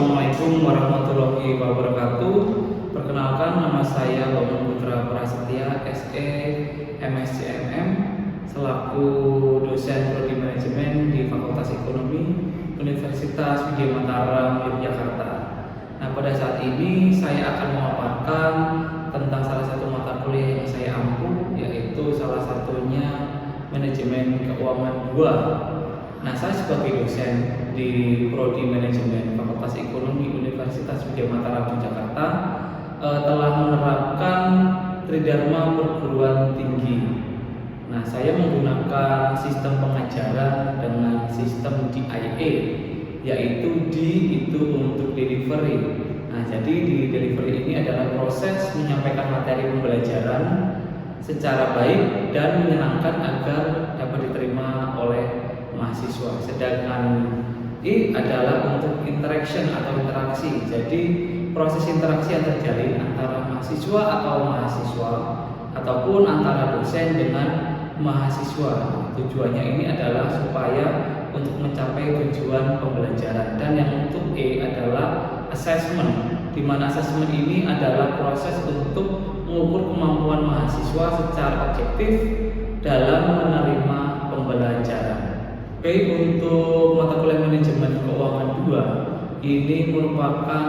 Assalamualaikum warahmatullahi wabarakatuh. Perkenalkan, nama saya Bambang Putra Prasetya, SE MSCMM, selaku dosen Prodi Manajemen di Fakultas Ekonomi Universitas Widya Mataram, Yogyakarta. Nah, pada saat ini saya akan memaparkan tentang salah satu mata kuliah yang saya ampu, yaitu salah satunya Manajemen Keuangan 2. Nah, saya sebagai dosen di Prodi Manajemen Fakultas Ekonomi Universitas Widya Mataram, Yogyakarta, telah menerapkan Tridharma Perguruan Tinggi. Nah, saya menggunakan sistem pengajaran dengan sistem DIA, yaitu D itu untuk delivery. Nah, jadi di delivery ini adalah proses menyampaikan materi pembelajaran secara baik dan menyenangkan agar dapat diterima oleh mahasiswa. Sedangkan I adalah untuk interaction atau interaksi. Jadi proses interaksi yang terjalin antara mahasiswa atau mahasiswa ataupun antara dosen dengan mahasiswa. Tujuannya ini adalah supaya untuk mencapai tujuan pembelajaran. Dan yang untuk E adalah assessment, di mana assessment ini adalah proses untuk mengukur kemampuan mahasiswa secara objektif dalam menerima pembelajaran. Baik, untuk mata kuliah Manajemen Keuangan 2 ini merupakan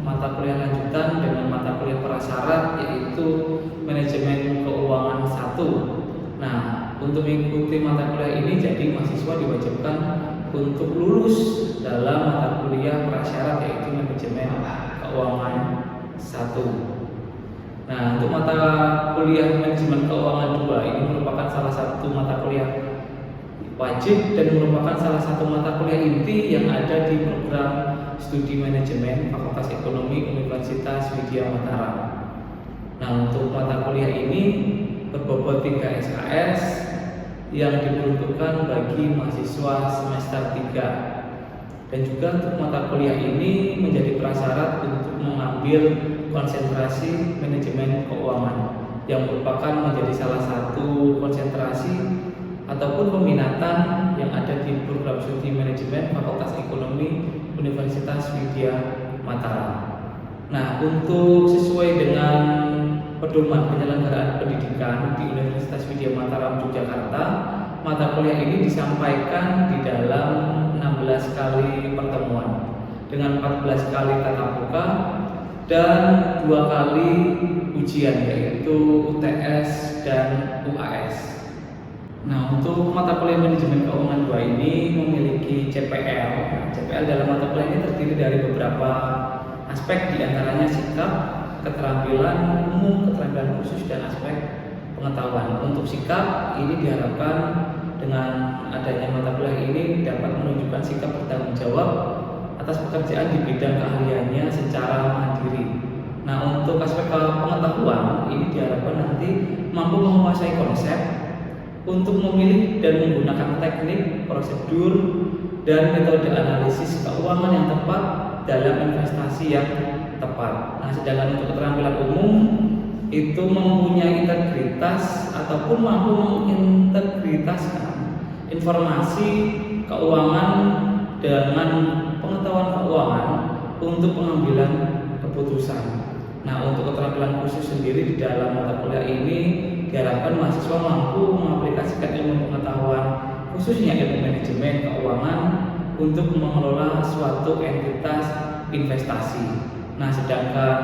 mata kuliah lanjutan dengan mata kuliah prasyarat, yaitu Manajemen Keuangan 1. Nah, untuk mengikuti mata kuliah ini jadi mahasiswa diwajibkan untuk lulus dalam mata kuliah prasyarat, yaitu Manajemen Keuangan 1. Nah, untuk mata kuliah Manajemen Keuangan 2 ini merupakan salah satu mata kuliah wajib dan merupakan salah satu mata kuliah inti yang ada di program studi manajemen Fakultas Ekonomi Universitas Widya Mataram. Nah, untuk mata kuliah ini berbobot 3 SKS yang diperuntukkan bagi mahasiswa semester 3. Dan juga untuk mata kuliah ini menjadi prasyarat untuk mengambil konsentrasi manajemen keuangan, yang merupakan menjadi salah satu konsentrasi ataupun peminatan yang ada di program studi manajemen Fakultas Ekonomi Universitas Widya Mataram. Nah, untuk sesuai dengan pedoman penyelenggaraan pendidikan di Universitas Widya Mataram, Yogyakarta, mata kuliah ini disampaikan di dalam 16 kali pertemuan dengan 14 kali tatap muka dan 2 kali ujian, yaitu UTS dan UAS. Nah, untuk mata kuliah Manajemen Keuangan 2 ini memiliki CPL. CPL dalam mata kuliah ini terdiri dari beberapa aspek, diantaranya sikap, keterampilan umum, keterampilan khusus, dan aspek pengetahuan. Untuk sikap ini diharapkan dengan adanya mata kuliah ini dapat menunjukkan sikap bertanggung jawab atas pekerjaan di bidang keahliannya secara mandiri. Nah, untuk aspek pengetahuan ini diharapkan nanti mampu menguasai konsep untuk memilih dan menggunakan teknik, prosedur, dan metode analisis keuangan yang tepat dalam investasi yang tepat. Nah, sedangkan untuk keterampilan umum itu mempunyai integritas ataupun mampu mengintegritaskan informasi keuangan dengan pengetahuan keuangan untuk pengambilan keputusan. Nah, untuk keterampilan khusus sendiri di dalam mata kuliah ini diharapkan mahasiswa mampu mengaplikasikan ilmu pengetahuan khususnya ilmu manajemen keuangan untuk mengelola suatu entitas investasi. Nah, sedangkan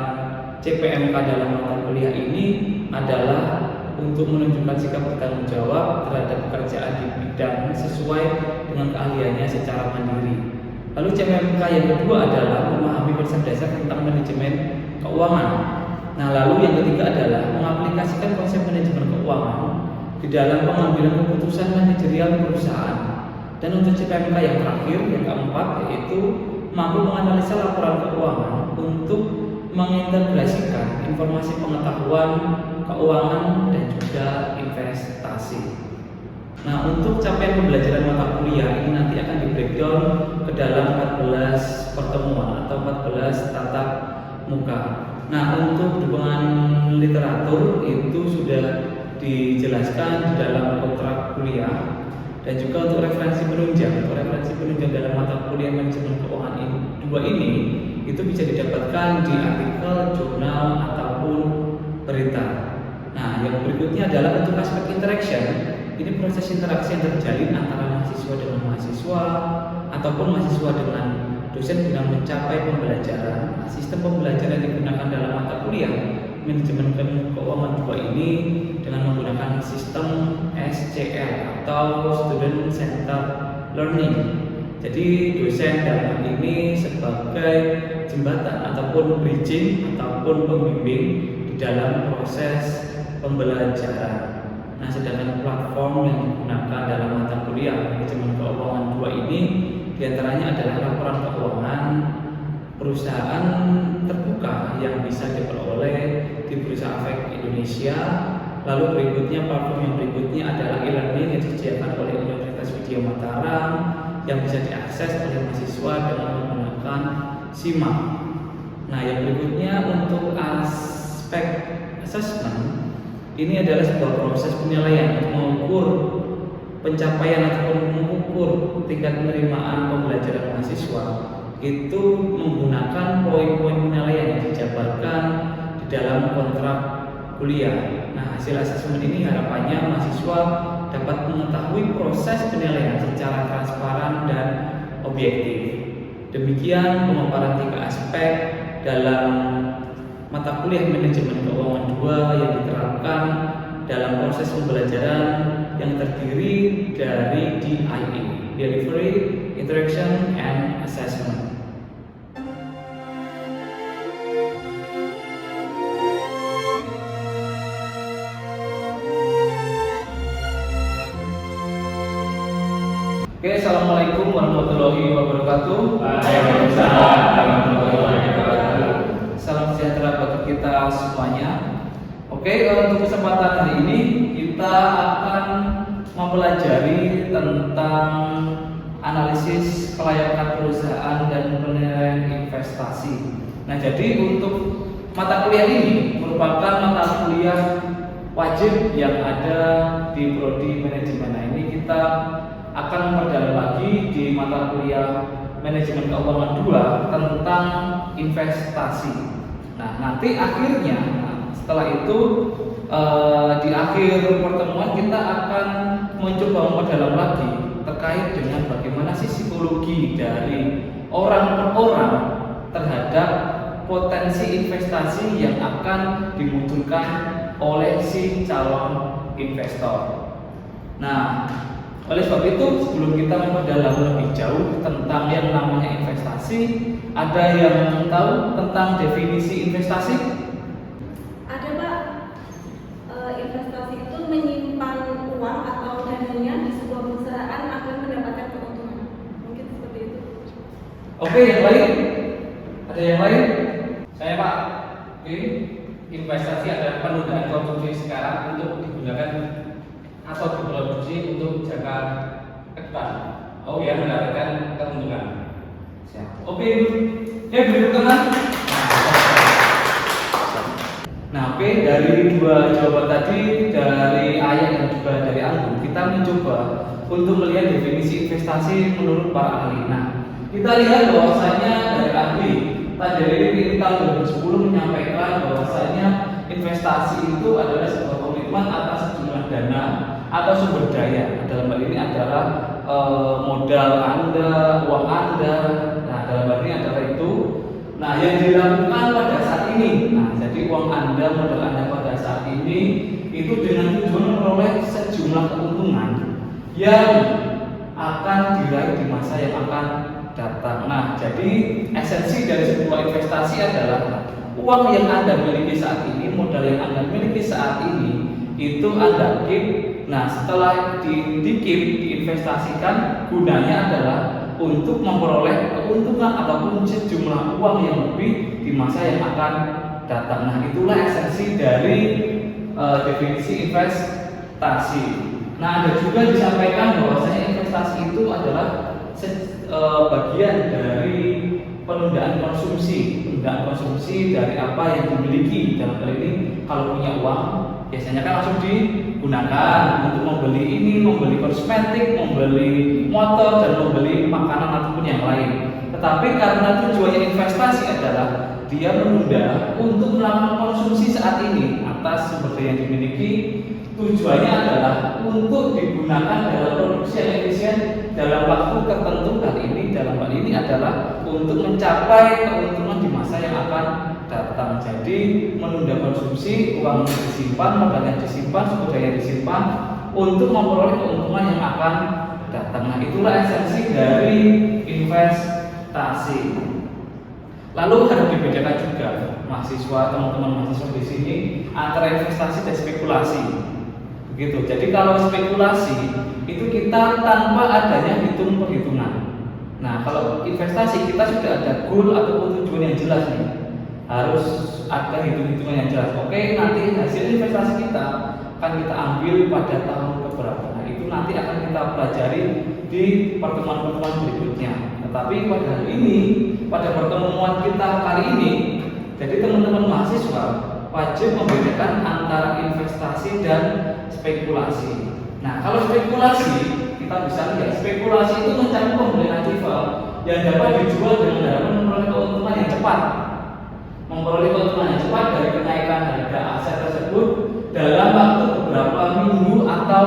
CPMK dalam mata kuliah ini adalah untuk menunjukkan sikap bertanggung jawab terhadap pekerjaan di bidang sesuai dengan keahliannya secara mandiri. Lalu CPMK yang kedua adalah memahami konsep dasar tentang manajemen keuangan. Nah, lalu yang ketiga adalah mengaplikasikan konsep manajemen keuangan di dalam pengambilan keputusan manajerial perusahaan. Dan untuk CPMK yang terakhir, yang keempat, yaitu mampu menganalisa laporan keuangan untuk mengintegrasikan informasi pengetahuan keuangan dan juga investasi. Nah, untuk capaian pembelajaran mata kuliah ini nanti akan di breakdown ke dalam 14 pertemuan atau 14 tatap muka. Nah, untuk dukungan literatur itu sudah dijelaskan di dalam kontrak kuliah Dan juga untuk referensi penunjang, dalam mata kuliah manajemen keuangan ini itu bisa didapatkan di artikel, jurnal ataupun berita. Nah, yang berikutnya adalah untuk aspek interaction. Ini proses interaksi yang terjalin antara mahasiswa dengan mahasiswa ataupun mahasiswa dengan dosen guna mencapai pembelajaran. Sistem pembelajaran yang digunakan dalam mata kuliah manajemen keuangan 2 ini dengan menggunakan sistem SCL atau Student Centered Learning. Jadi dosen dalam hal ini sebagai jembatan ataupun bridging ataupun pembimbing di dalam proses pembelajaran. Nah, sedangkan platform yang digunakan dalam mata kuliah manajemen keuangan 2 ini diantaranya adalah laporan keuangan perusahaan terbuka yang bisa diperoleh di Bursa Efek Indonesia. Lalu berikutnya, platform yang berikutnya adalah e-learning yang disediakan oleh Universitas Widya Mataram yang bisa diakses oleh mahasiswa dengan menggunakan SIMAK. Nah, yang berikutnya untuk aspek assessment, ini adalah sebuah proses penilaian untuk mengukur pencapaian ataupun mengukur tingkat penerimaan pembelajaran mahasiswa. Itu menggunakan poin-poin penilaian yang dijabarkan di dalam kontrak kuliah. Nah, hasil asesmen ini harapannya mahasiswa dapat mengetahui proses penilaian secara transparan dan objektif. Demikian pemaparan 3 aspek dalam mata kuliah manajemen keuangan 2 yang diterapkan dalam proses pembelajaran yang terdiri dari DIA, Delivery, Interaction, and Assessment. Oke, assalamualaikum warahmatullahi wabarakatuh. Waalaikumsalam warahmatullahi wabarakatuh. Salam sejahtera bagi kita semuanya. Oke, untuk kesempatan hari ini kita akan mempelajari tentang analisis kelayakan perusahaan dan penilaian investasi. Nah, jadi untuk mata kuliah ini merupakan mata kuliah wajib yang ada di prodi manajemen. Nah, ini kita akan memperdalam lagi di mata kuliah manajemen keuangan 2 tentang investasi. Nah, nanti akhirnya setelah itu di akhir pertemuan kita akan mencoba memperdalam lagi terkait dengan bagaimana sih psikologi dari orang per orang terhadap potensi investasi yang akan dimunculkan oleh si calon investor. Nah, oleh sebab itu, sebelum kita memperdalam lebih jauh tentang yang namanya investasi, ada yang tahu tentang definisi investasi? Ada, Pak. Investasi itu menyimpan uang atau dananya di sebuah perusahaan agar mendapatkan keuntungan. Mungkin seperti itu. Oke, yang lain? Ada yang lain? Saya, Pak. Oke. Investasi adalah penundaan konsumsi sekarang untuk digunakan atau diproduksi untuk jangka ke depan. Biar mendapatkan keuntungan. Oke, berikut kanan. Nah, oke, dari 2 jawaban tadi dari Ayah dan juga dari Anggun, kita mencoba untuk melihat definisi investasi menurut para ahli. Nah, kita lihat bahwasanya dari ahli Tajalili di tahun 2010 menyampaikan bahwasanya investasi itu adalah sebuah komitmen atas sejumlah dana atau sumber daya. Dalam hal ini adalah modal Anda, uang Anda. Nah, dalam hal ini adalah itu. Nah, yang dilakukan pada saat ini. Nah, jadi uang Anda, modal Anda pada saat ini itu dengan tujuan memperoleh sejumlah keuntungan yang akan diraih di masa yang akan datang. Nah, jadi esensi dari sebuah investasi adalah uang yang Anda miliki saat ini, modal yang Anda miliki saat ini itu Anda keep. Nah, setelah di-keep, diinvestasikan, gunanya adalah untuk memperoleh keuntungan ataupun sejumlah uang yang lebih di masa yang akan datang. Nah, itulah esensi dari definisi investasi. Nah, ada juga disampaikan bahwasanya investasi itu adalah bagian dari penundaan konsumsi dari apa yang dimiliki. Dalam hal ini, kalau kalau punya uang biasanya kan langsung digunakan untuk membeli ini, membeli kosmetik, membeli motor, dan membeli makanan ataupun yang lain. Tetapi karena tujuannya investasi adalah dia menunda untuk melakukan konsumsi saat ini atas sumber daya yang dimiliki, tujuannya adalah untuk digunakan dalam produksi yang efisien dalam waktu tertentu. Dalam hal ini adalah untuk mencapai keuntungan di masa yang akan datang. Jadi menunda konsumsi, uang disimpan, modal yang disimpan, sumber daya yang disimpan untuk memperoleh keuntungan yang akan datang. Nah, itulah esensi dari investasi. Lalu harus dibedakan juga mahasiswa, teman-teman mahasiswa di sini antara investasi dan spekulasi. Begitu. Jadi kalau spekulasi itu kita tanpa adanya perhitungan. Nah, kalau investasi kita sudah ada goal ataupun tujuan yang jelas nih. Harus ada hitung-hitungan yang jelas. Oke, nanti hasil investasi kita akan kita ambil pada tahun keberapa. Nah, itu nanti akan kita pelajari di pertemuan-pertemuan berikutnya. Tetapi pada hari ini, pada pertemuan kita kali ini, jadi teman-teman mahasiswa wajib membedakan antara investasi dan spekulasi. Nah, kalau spekulasi kita bisa lihat, spekulasi itu mencari pembelian aktiva yang dapat dijual dengan harapan memperoleh keuntungan yang cepat. Memperoleh keuntungan yang cepat dari kenaikan harga aset tersebut dalam waktu beberapa minggu atau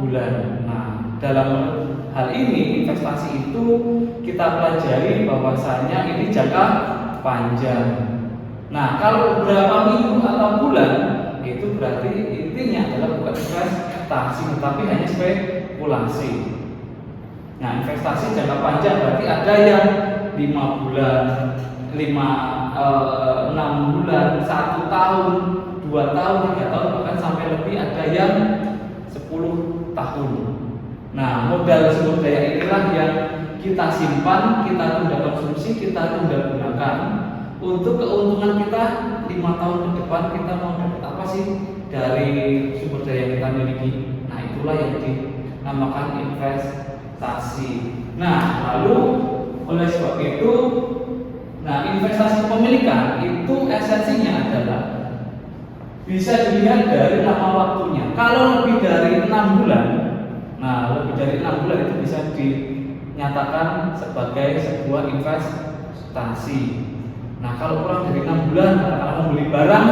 bulan. Nah, dalam hal ini investasi itu kita pelajari bahwasanya ini jangka panjang. Nah, kalau beberapa minggu atau bulan itu berarti intinya adalah bukan investasi tetapi hanya spekulasi. Nah, investasi jangka panjang berarti ada yang 5 bulan, 6 bulan, 1 tahun, 2 tahun, 3 tahun, bahkan sampai lebih ada yang 10 tahun. Nah, modal sumber daya inilah yang kita simpan, kita tunda konsumsi, kita tunda gunakan untuk keuntungan kita 5 tahun ke depan. Kita mau dapat apa sih dari sumber daya yang kita miliki? Nah, itulah yang dinamakan investasi. Nah, lalu oleh sebab itu, investasi kepemilikan itu esensinya adalah bisa dilihat dari lama waktunya. Kalau lebih dari 6 bulan, lebih dari 6 bulan itu bisa dinyatakan sebagai sebuah investasi. Nah, kalau kurang dari 6 bulan, katakanlah membeli barang,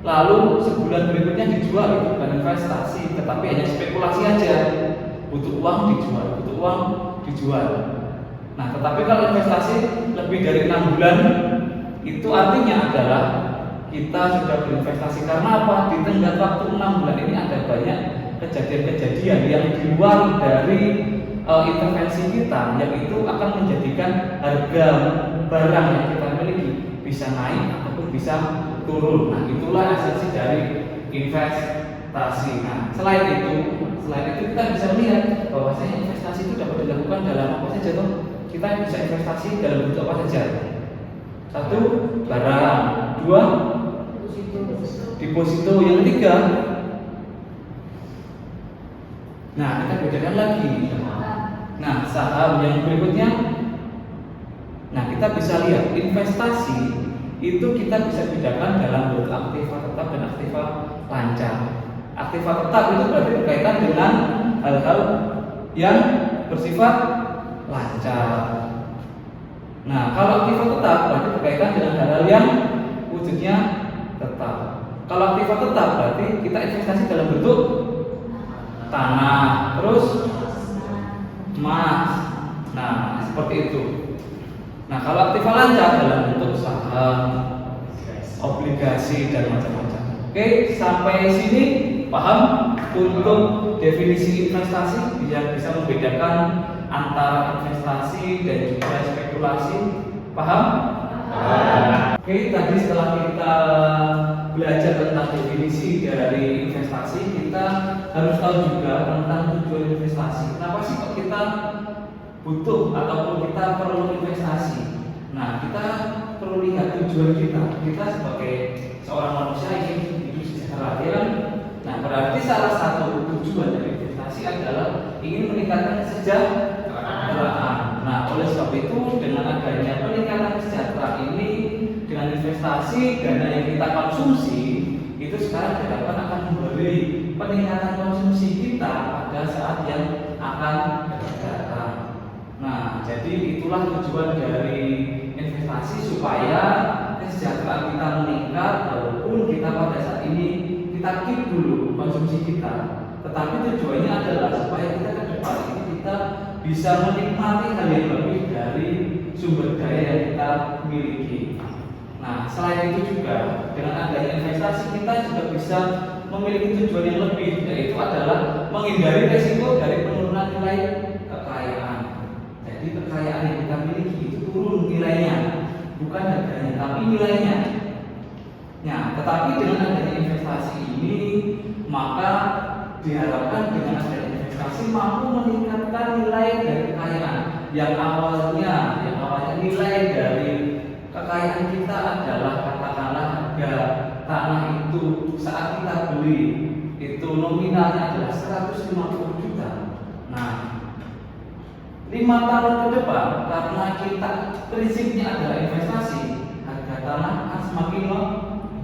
lalu sebulan berikutnya dijual, itu bukan investasi, tetapi hanya spekulasi aja. Butuh uang dijual. Nah, tetapi kalau investasi lebih dari 6 bulan, itu artinya adalah kita sudah berinvestasi. Karena apa? Di tengah waktu 6 bulan ini ada banyak kejadian-kejadian yang di luar dari intervensi kita, yang itu akan menjadikan harga barang yang kita miliki bisa naik ataupun bisa turun. Nah, itulah esensi dari investasi. Nah, selain itu kita bisa melihat bahwasanya investasi itu dapat dilakukan dalam apa saja toh? Kita bisa investasi dalam bentuk apa saja? 1, barang. 2, deposito. Yang ketiga, kita bedakan lagi. Saham. Yang berikutnya, kita bisa lihat investasi itu kita bisa bedakan dalam bentuk aktiva tetap dan aktiva lancar. Aktiva tetap itu berarti berkaitan dengan hal-hal yang bersifat lancar. Nah, kalau aktiva tetap berarti berkaitan dengan hal-hal yang wujudnya tetap. Kalau aktiva tetap berarti kita investasi dalam bentuk tanah, terus emas. Nah, seperti itu. Nah, kalau aktiva lancar dalam bentuk saham, obligasi, dan macam-macam. Oke, sampai sini paham untuk definisi investasi yang bisa membedakan antara investasi dan juga spekulasi? Paham? Oke, tadi setelah kita belajar tentang definisi dari investasi, kita harus tahu juga tentang tujuan investasi. Kenapa sih kok kita butuh ataupun kita perlu investasi? Nah, kita perlu lihat tujuan kita. Kita sebagai seorang manusia ingin hidup sejahtera, ya kan? Nah, berarti salah satu tujuan dari investasi adalah ingin meningkatkan kesejahteraan. Nah, oleh sebab itu dengan adanya peningkatan kesejahteraan ini, dengan investasi dana yang kita konsumsi jadi itulah tujuan dari investasi supaya kesejahteraan kita meningkat, walaupun kita pada saat ini kita keep dulu konsumsi kita, tetapi tujuannya adalah supaya kita ke depan ini kita bisa menikmati hal yang lebih dari sumber daya yang kita miliki. Nah, selain itu juga dengan adanya investasi kita juga bisa memiliki tujuan yang lebih, yaitu adalah menghindari resiko dari penurunan nilai kekayaan. Jadi kekayaan yang kita miliki itu turun nilainya, bukan harganya, tapi nilainya. Nah, tetapi dengan adanya investasi ini, maka diharapkan dengan adanya investasi mampu meningkatkan nilai dari kekayaan yang awalnya nilai dari kekayaan kita adalah katakanlah harga tanah itu saat kita beli itu nominalnya adalah 150 juta. Nah, 5 tahun ke depan karena kita prinsipnya adalah investasi, harga tanah akan semakin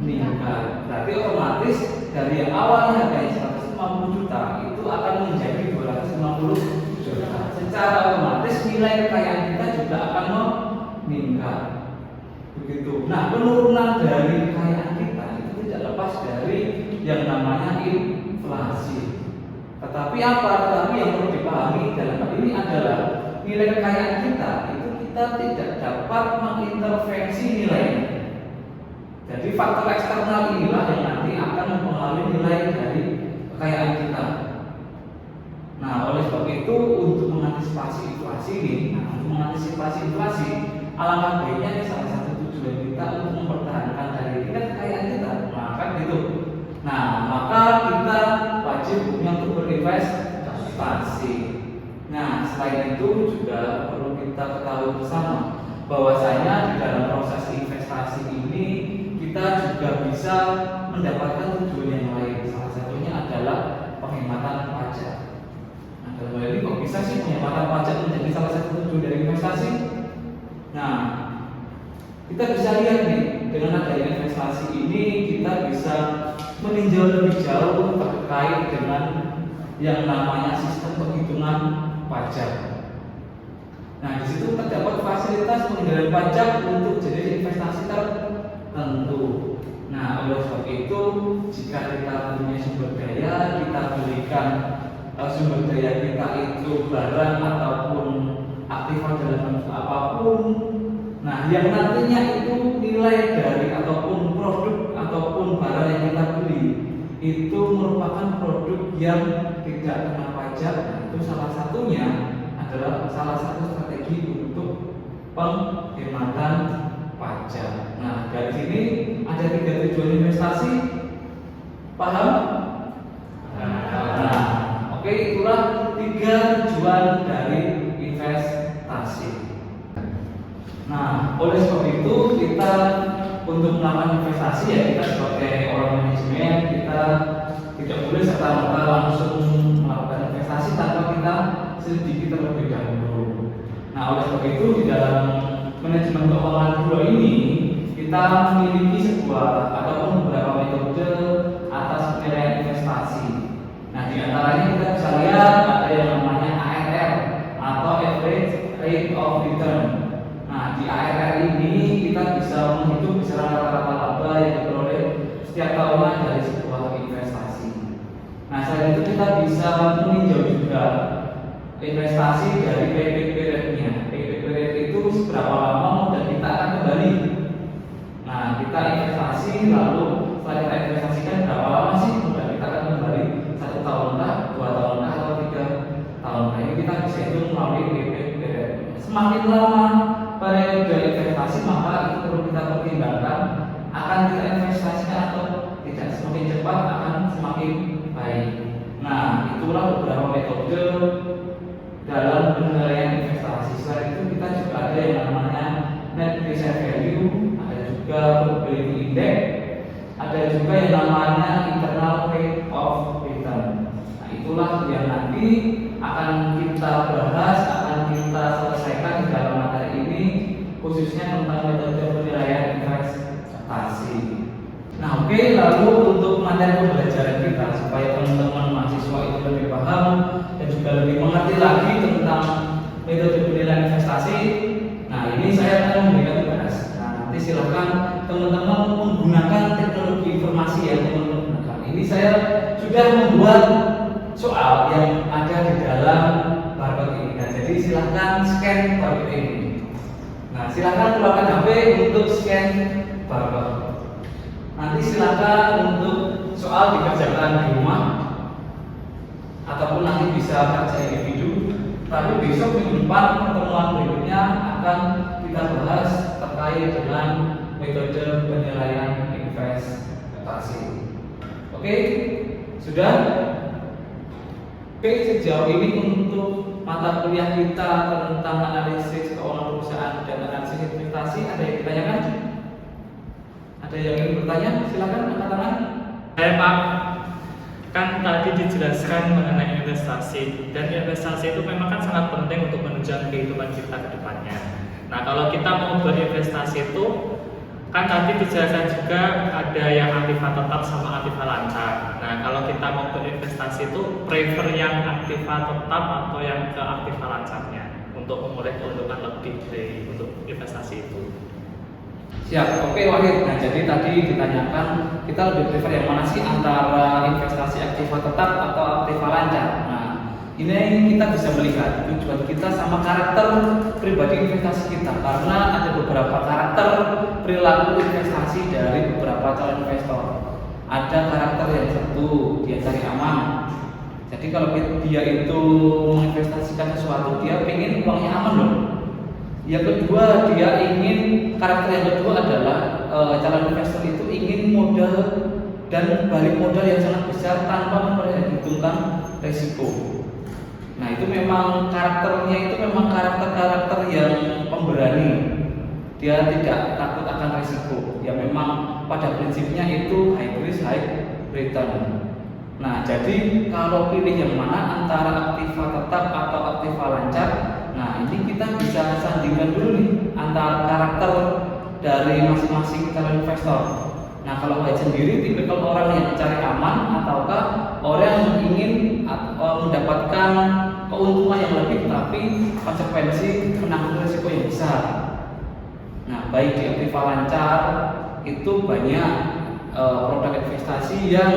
meningkat. Berarti otomatis dari yang awalnya harganya 150 juta itu akan menjadi 250 juta. Secara otomatis nilai kekayaan kita juga akan meningkat. Begitu. Nah, penurunan dari kekayaan kita itu tidak lepas dari yang namanya inflasi. Tetapi yang perlu dipahami dalam hal ini adalah nilai kekayaan kita itu kita tidak dapat mengintervensi nilainya. Jadi faktor eksternal inilah yang nanti akan mempengaruhi nilai dari kekayaan kita. Nah, oleh sebab itu untuk mengantisipasi inflasi, alangkah baiknya salah satu tujuan kita untuk mempertahankan dari tingkat kekayaan kita. Nah, kan gitu. Nah, maka kita wajib untuk berinvestasi. Nah, selain itu juga perlu kita ketahui bersama bahwasanya di dalam proses investasi ini kita juga bisa mendapatkan tujuan yang lain. Salah satunya adalah penghematan pajak. Nah, dalam hal ini kok bisa sih penghematan pajak menjadi salah satu tujuan dari investasi? Nah, kita bisa lihat nih, dengan adanya investasi ini kita bisa meninjau lebih jauh terkait dengan yang namanya sistem penghitungan pajak. Nah, di situ terdapat fasilitas pengendalian pajak untuk jenis investasi tertentu. Nah, oleh sebab itu, jika kita punya sumber daya, kita berikan sumber daya kita itu barang ataupun aktifan dalam bentuk apapun. Nah, yang nantinya itu nilai dari ataupun produk ataupun barang yang kita beli itu merupakan produk yang tidak kena pajak. Nah, itu salah satunya adalah salah satu strategi untuk penghematan pajak. Nah, dari sini ada 3 tujuan investasi. Paham? Nah, oke, itulah 3 tujuan dari investasi. Nah, oleh sebab itu kita untuk melakukan investasi ya kita sebagai orang manajemen kita tidak boleh serta-merta langsung melakukan investasi tanpa kita selidiki terlebih dahulu. Nah, oleh sebab itu di dalam manajemen keuangan 2 ini kita memiliki sebuah ataupun beberapa metode atas penilaian investasi. Nah, di antaranya kita bisa lihat ada yang namanya ARR atau Average Rate of Return. Nah, di ARR ini kita bisa menghitung besaran rata-rata laba yang diperoleh setiap tahunnya dari sebuah investasi. Nah, selain itu kita bisa meninjau juga investasi dari payback period-nya. Payback period itu seberapa lama modal kita akan kembali. Nah, kita investasi lalu setelah kita investasikan berapa lama sih modal kita akan kembali? 1 tahun kah, 2 tahun kah, atau 3 tahun kah? Ini kita bisa hitung melalui payback period. Semakin lama periode investasi maka itu perlu kita pertimbangkan akan kita investasikan atau tidak. Semakin cepat akan semakin baik. Nah, itulah beberapa metode dalam penilaian investasi. Selain itu kita juga ada yang namanya net present value, ada juga probability index, ada juga yang namanya internal rate of return. Nah, itulah yang nanti akan kita bahas, akan kita selesaikan di dalam materi ini, khususnya tentang metode penilaian investasi. Nah, oke, lalu untuk materi pembelajaran kita supaya teman-teman mahasiswa itu lebih paham dan juga lebih mengerti lagi tentang metode penilaian penilaian investasi. Nah, ini saya akan memberikan tugas. Nah, nanti silakan teman-teman menggunakan teknologi informasi yang teman-teman gunakan. Ini saya sudah membuat soal yang ada di dalam barcode ini. Nah, jadi silakan scan barcode ini. Nah, silakan keluarkan HP untuk scan barcode. Nanti silakan untuk soal dikerjakan di rumah ataupun nanti bisa kerja individu. Tapi besok minggu depan pertemuan berikutnya akan kita bahas terkait dengan metode penilaian investasi. Oke, sudah? Oke, sejauh ini untuk mata kuliah kita tentang analisis keuangan perusahaan dan analisis investasi, ada yang ditanyakan? Ada yang ingin bertanya? Silakan angkat tangan. Saya Pak, kan tadi dijelaskan mengenai investasi, dan investasi itu memang kan sangat penting untuk menunjang kehidupan kita ke depannya. Nah, kalau kita mau berinvestasi itu kan tadi dijelaskan juga ada yang aktiva tetap sama aktiva lancar. Nah, kalau kita mau berinvestasi itu prefer yang aktiva tetap atau yang ke aktiva lancarnya untuk memulai keuntungan lebih dari untuk investasi itu. Siap, oke Wahid. Nah, jadi tadi ditanyakan kita lebih prefer yang mana sih antara investasi aktiva tetap atau aktiva lancar. Nah, ini kita bisa melihat tujuan kita sama karakter pribadi investasi kita, karena ada beberapa karakter perilaku investasi dari beberapa calon investor. Ada karakter yang satu, dia cari aman. Jadi kalau dia itu menginvestasikan sesuatu, dia ingin uangnya aman loh. Yang kedua, dia ingin karakter yang kedua adalah calon investor itu ingin modal dan balik modal yang sangat besar tanpa memperhitungkan resiko. Nah, itu memang karakternya itu memang karakter-karakter yang pemberani. Dia tidak takut akan resiko. Ya memang pada prinsipnya itu high risk high return. Nah, jadi kalau pilih yang mana antara aktiva tetap atau aktiva lancar, nah ini kita bisa sandingkan dulu nih antara karakter dari masing-masing calon investor. Nah, kalau Wahid sendiri tipikal orang yang cari aman ataukah orang yang ingin mendapatkan keuntungan yang lebih tapi konsekuensi menanggung risiko yang besar. Nah, baik di aktiva lancar itu banyak produk investasi yang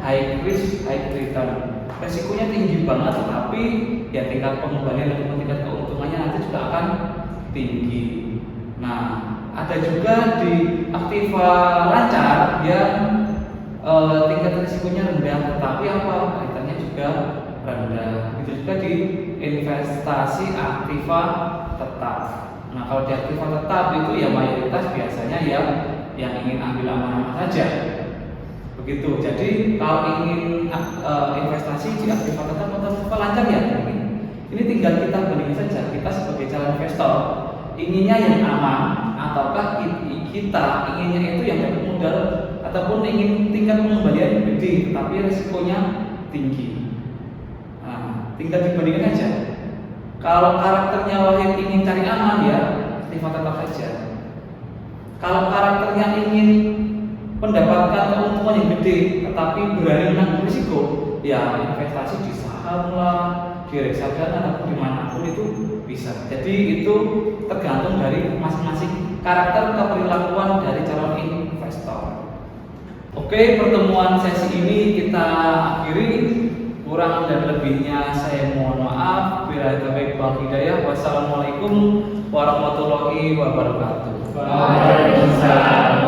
high risk high return. Resikonya tinggi banget, tetapi ya tingkat pengembalian dan tingkat keuntungannya nanti juga akan tinggi. Nah, ada juga di aktiva lancar yang tingkat risikonya rendah, tetapi apa? Returnnya juga rendah. Itu juga di investasi aktiva tetap. Nah, kalau di aktiva tetap itu ya mayoritas biasanya yang ingin ambil aman-aman saja. Begitu. Jadi kalau ingin investasi di aktiva tetap atau aktiva lancar ya ini tinggal kita bandingkan saja. Kita sebagai calon investor inginnya yang aman ataukah kita inginnya itu yang dapat modal ataupun ingin tingkat pengembalian gede tapi risikonya tinggi. Nah, tinggal dibandingkan aja. Kalau karakternya Wahid ingin cari aman ya aktiva tetap saja. Kalau karakternya ingin mendapatkan keuntungan yang gede tetapi berani menanggung risiko, ya investasi di saham lah, di reksadana atau dimanapun itu bisa. Jadi itu tergantung dari masing-masing karakter keperilakuan dari calon investor. Oke, pertemuan sesi ini kita akhiri. Kurang dan lebihnya saya mohon maaf. Bila taufiq wal hidayah. Wassalamualaikum warahmatullahi wabarakatuh. Waalaikumsalam.